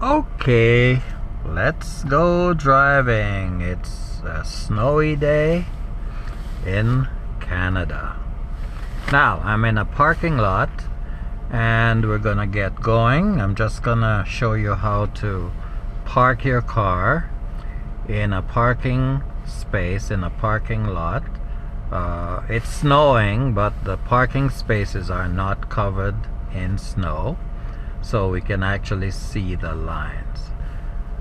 Okay, let's go driving. It's a snowy day in Canada. Now, I'm in a parking lot and we're gonna get going. I'm just gonna show you how to park your car in a parking space, in a parking lot. It's snowing, but the parking spaces are not covered in snow, so we can actually see the lines.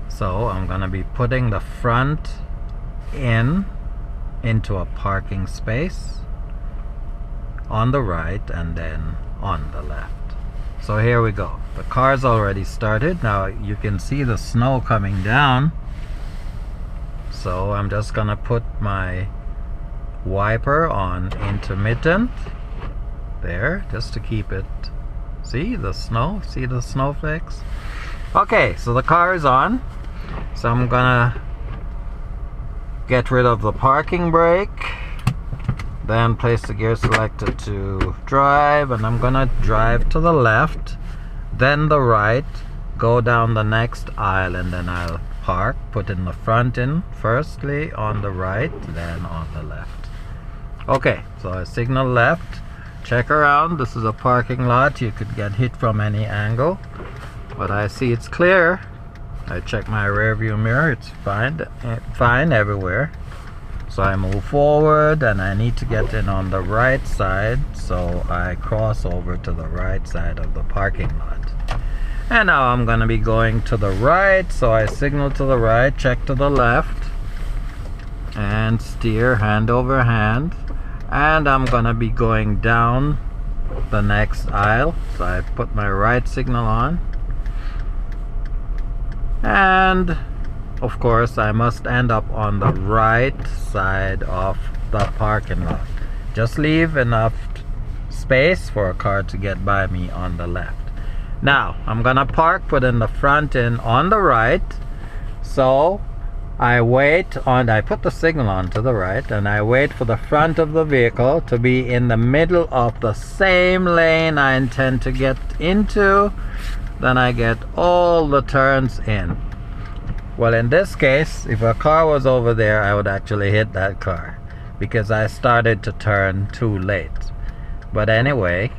So I'm gonna be putting the front into a parking space on the right and then on the left. So here we go. The car's already started. Now you can see the snow coming down. So I'm just gonna put my wiper on intermittent there, just to keep it. See the snow? See the snowflakes? Okay, so the car is on. So I'm gonna get rid of the parking brake, then place the gear selector to drive, and I'm gonna drive to the left, then the right, go down the next aisle, and then I'll park, put in the front in firstly on the right, then on the left. Okay, so I signal left. Check around. This is a parking lot. You could get hit from any angle, but I see it's clear. I check my rear view mirror. It's fine everywhere. So I move forward and I need to get in on the right side, so I cross over to the right side of the parking lot. And now I'm gonna be going to the right, so I signal to the right, check to the left, and steer hand over hand. And I'm gonna be going down the next aisle, so I put my right signal on, and of course I must end up on the right side of the parking lot. Just leave enough space for a car to get by me on the left. Now I'm gonna park, put in the front in on the right, so I put the signal on to the right, and I wait for the front of the vehicle to be in the middle of the same lane I intend to get into. Then I get all the turns in. Well, in this case, if a car was over there, I would actually hit that car because I started to turn too late. But anyway,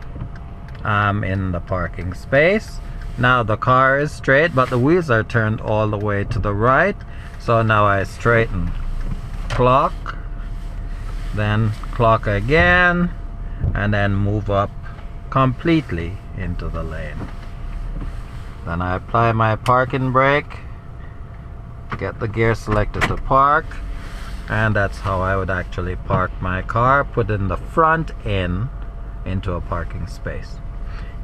I'm in the parking space. Now the car is straight, but the wheels are turned all the way to the right. So now I straighten, clock, then clock again, and then move up completely into the lane. Then I apply my parking brake, get the gear selected to park, and that's how I would actually park my car, put in the front into a parking space.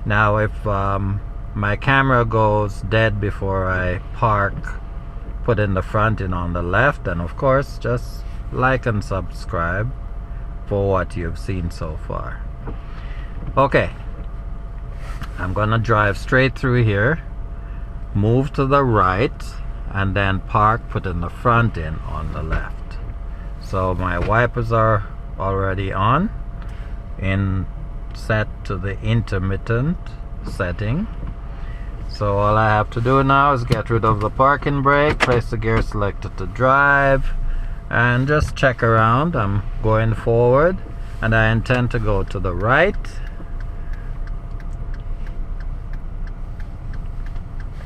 Now if my camera goes dead before I park, put in the front in on the left, and of course just like and subscribe for what you've seen so far. Okay, I'm gonna drive straight through here, move to the right, and then park, put in the front in on the left. So my wipers are already on, set to the intermittent setting. So all I have to do now is get rid of the parking brake, place the gear selector to drive, and just check around. I'm going forward and I intend to go to the right.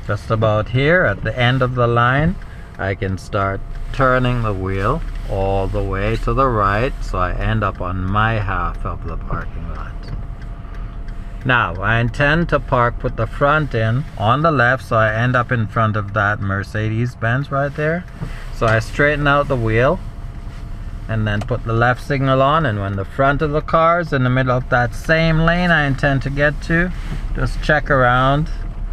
Just about here at the end of the line, I can start turning the wheel all the way to the right, so I end up on my half of the parking lot. Now I intend to park, put the front in on the left, so I end up in front of that Mercedes-Benz right there. So I straighten out the wheel and then put the left signal on, and when the front of the car is in the middle of that same lane I intend to get to, just check around